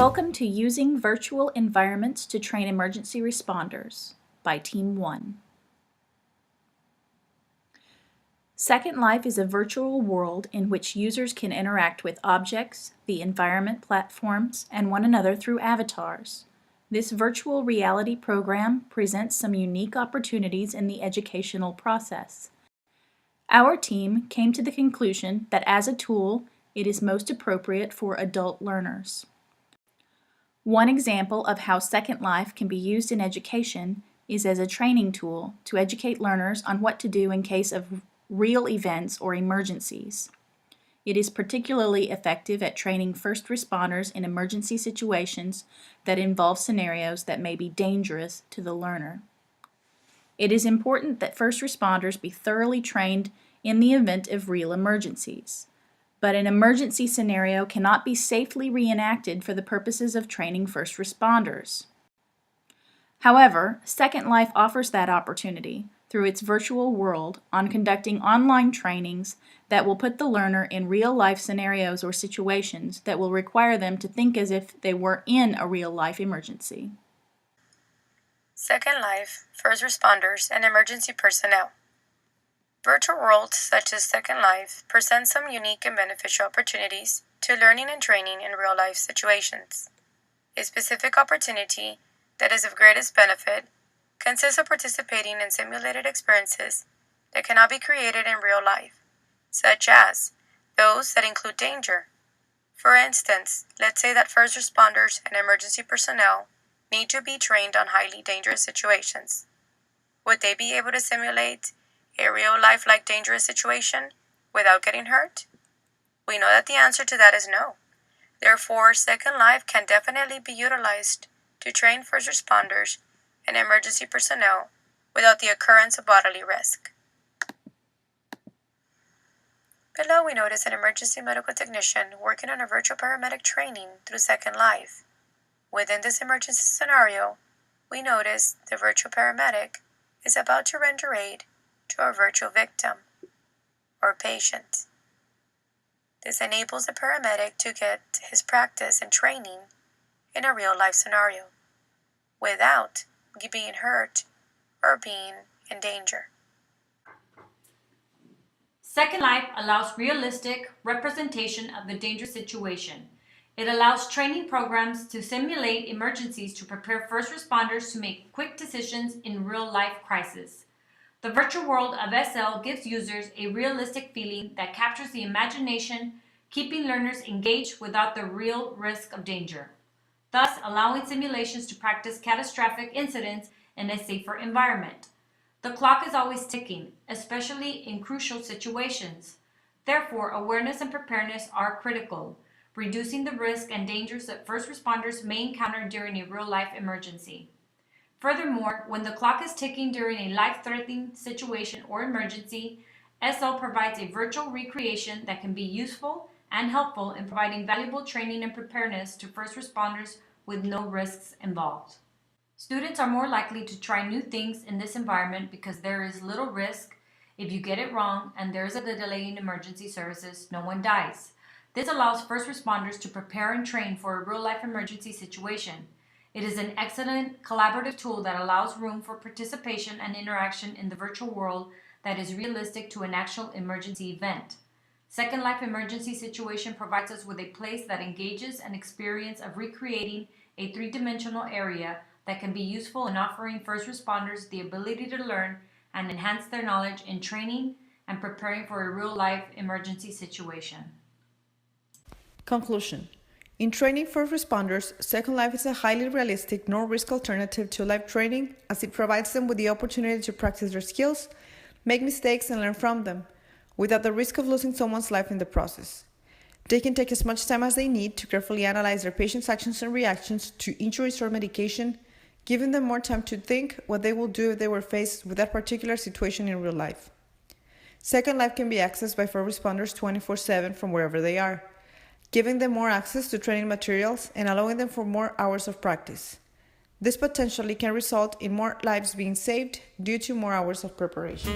Welcome to Using Virtual Environments to Train Emergency Responders by Team 1. Second Life is a virtual world in which users can interact with objects, the environment platforms, and one another through avatars. This virtual reality program presents some unique opportunities in the educational process. Our team came to the conclusion that as a tool, it is most appropriate for adult learners. One example of how Second Life can be used in education is as a training tool to educate learners on what to do in case of real events or emergencies. It is particularly effective at training first responders in emergency situations that involve scenarios that may be dangerous to the learner. It is important that first responders be thoroughly trained in the event of real emergencies. But an emergency scenario cannot be safely reenacted for the purposes of training first responders. However, Second Life offers that opportunity through its virtual world on conducting online trainings that will put the learner in real-life scenarios or situations that will require them to think as if they were in a real-life emergency. Second Life, first responders, and emergency personnel. Virtual worlds such as Second Life present some unique and beneficial opportunities to learning and training in real-life situations. A specific opportunity that is of greatest benefit consists of participating in simulated experiences that cannot be created in real life, such as those that include danger. For instance, let's say that first responders and emergency personnel need to be trained on highly dangerous situations. Would they be able to simulate a real-life-like dangerous situation without getting hurt? We know that the answer to that is no. Therefore, Second Life can definitely be utilized to train first responders and emergency personnel without the occurrence of bodily risk. Below we notice an emergency medical technician working on a virtual paramedic training through Second Life. Within this emergency scenario, we notice the virtual paramedic is about to render aid to a virtual victim or patient. This enables the paramedic to get his practice and training in a real-life scenario without being hurt or being in danger. Second Life allows realistic representation of the dangerous situation. It allows training programs to simulate emergencies to prepare first responders to make quick decisions in real-life crises. The virtual world of SL gives users a realistic feeling that captures the imagination, keeping learners engaged without the real risk of danger, thus allowing simulations to practice catastrophic incidents in a safer environment. The clock is always ticking, especially in crucial situations. Therefore, awareness and preparedness are critical, reducing the risk and dangers that first responders may encounter during a real-life emergency. Furthermore, when the clock is ticking during a life-threatening situation or emergency, SL provides a virtual recreation that can be useful and helpful in providing valuable training and preparedness to first responders with no risks involved. Students are more likely to try new things in this environment because there is little risk. If you get it wrong and there is a delay in emergency services, no one dies. This allows first responders to prepare and train for a real-life emergency situation. It is an excellent collaborative tool that allows room for participation and interaction in the virtual world that is realistic to an actual emergency event. Second Life emergency situation provides us with a place that engages an experience of recreating a three-dimensional area that can be useful in offering first responders the ability to learn and enhance their knowledge in training and preparing for a real-life emergency situation. Conclusion. In training first responders, Second Life is a highly realistic, no-risk alternative to live training as it provides them with the opportunity to practice their skills, make mistakes, and learn from them, without the risk of losing someone's life in the process. They can take as much time as they need to carefully analyze their patient's actions and reactions to injuries or medication, giving them more time to think what they will do if they were faced with that particular situation in real life. Second Life can be accessed by first responders 24/7 from wherever they are, giving them more access to training materials and allowing them for more hours of practice. This potentially can result in more lives being saved due to more hours of preparation.